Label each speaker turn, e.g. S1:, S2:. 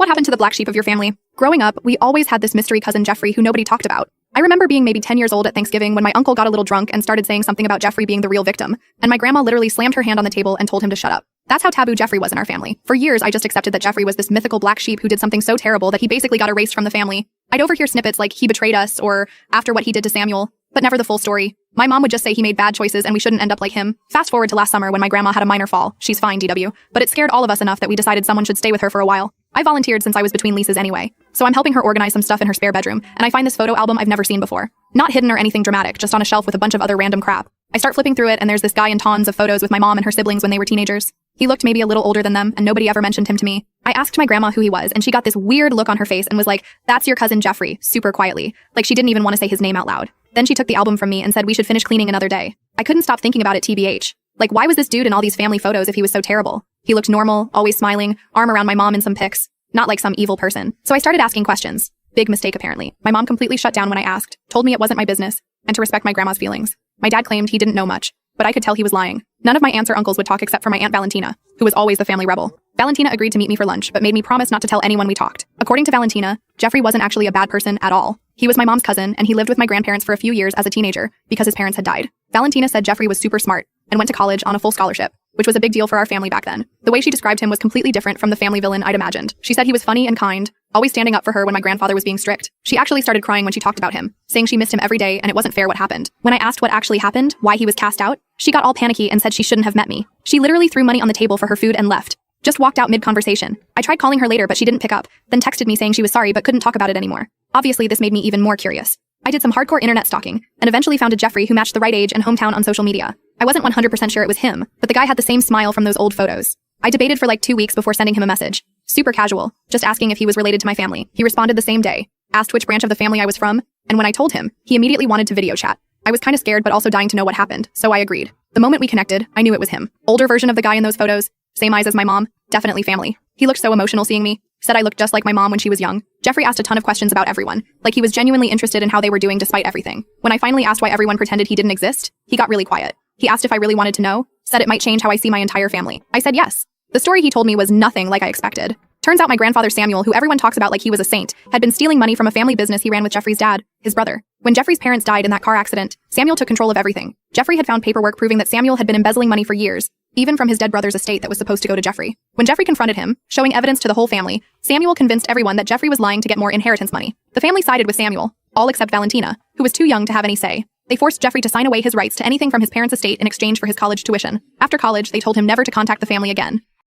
S1: What happened to the black sheep of your family? Growing up, we always had this mystery cousin Jeffrey who nobody talked about. I remember being maybe 10 years old at Thanksgiving when my uncle got a little drunk and started saying something about Jeffrey being the real victim, and my grandma literally slammed her hand on the table and told him to shut up. That's how taboo Jeffrey was in our family. For years, I just accepted that Jeffrey was this mythical black sheep who did something so terrible that he basically got erased from the family. I'd overhear snippets like he betrayed us or after what he did to Samuel, but never the full story. My mom would just say he made bad choices and we shouldn't end up like him. Fast forward to last summer when my grandma had a minor fall. She's fine, DW, but it scared all of us enough that we decided someone should stay with her for a while. I volunteered since I was between leases anyway, so I'm helping her organize some stuff in her spare bedroom, and I find this photo album I've never seen before. Not hidden or anything dramatic, just on a shelf with a bunch of other random crap. I start flipping through it and there's this guy in tons of photos with my mom and her siblings when they were teenagers. He looked maybe a little older than them, and nobody ever mentioned him to me. I asked my grandma who he was, and she got this weird look on her face and was like, "That's your cousin Jeffrey," super quietly, like she didn't even want to say his name out loud. Then she took the album from me and said we should finish cleaning another day. I couldn't stop thinking about it TBH. Like, why was this dude in all these family photos if he was so terrible? He looked normal, always smiling, arm around my mom in some pics. Not like some evil person. So I started asking questions. Big mistake apparently. My mom completely shut down when I asked, told me it wasn't my business, and to respect my grandma's feelings. My dad claimed he didn't know much, but I could tell he was lying. None of my aunts or uncles would talk except for my Aunt Valentina, who was always the family rebel. Valentina agreed to meet me for lunch, but made me promise not to tell anyone we talked. According to Valentina, Jeffrey wasn't actually a bad person at all. He was my mom's cousin, and he lived with my grandparents for a few years as a teenager because his parents had died. Valentina said Jeffrey was super smart and went to college on a full scholarship, which was a big deal for our family back then. The way she described him was completely different from the family villain I'd imagined. She said he was funny and kind, always standing up for her when my grandfather was being strict. She actually started crying when she talked about him, saying she missed him every day and it wasn't fair what happened. When I asked what actually happened, why he was cast out, she got all panicky and said she shouldn't have met me. She literally threw money on the table for her food and left. Just walked out mid-conversation. I tried calling her later but she didn't pick up, then texted me saying she was sorry but couldn't talk about it anymore. Obviously this made me even more curious. I did some hardcore internet stalking, and eventually found a Jeffrey who matched the right age and hometown on social media. I wasn't 100% sure it was him, but the guy had the same smile from those old photos. I debated for like 2 weeks before sending him a message. Super casual, just asking if he was related to my family. He responded the same day, asked which branch of the family I was from, and when I told him, he immediately wanted to video chat. I was kinda scared but also dying to know what happened, so I agreed. The moment we connected, I knew it was him. Older version of the guy in those photos, same eyes as my mom, definitely family. He looked so emotional seeing me, said I looked just like my mom when she was young. Jeffrey asked a ton of questions about everyone, like he was genuinely interested in how they were doing despite everything. When I finally asked why everyone pretended he didn't exist, he got really quiet. He asked if I really wanted to know, said it might change how I see my entire family. I said yes. The story he told me was nothing like I expected. Turns out my grandfather Samuel, who everyone talks about like he was a saint, had been stealing money from a family business he ran with Jeffrey's dad, his brother. When Jeffrey's parents died in that car accident, Samuel took control of everything. Jeffrey had found paperwork proving that Samuel had been embezzling money for years, even from his dead brother's estate that was supposed to go to Jeffrey. When Jeffrey confronted him, showing evidence to the whole family, Samuel convinced everyone that Jeffrey was lying to get more inheritance money. The family sided with Samuel, all except Valentina, who was too young to have any say. They forced Jeffrey to sign away his rights to anything from his parents' estate in exchange for his college tuition. After college, they told him never to contact the family again.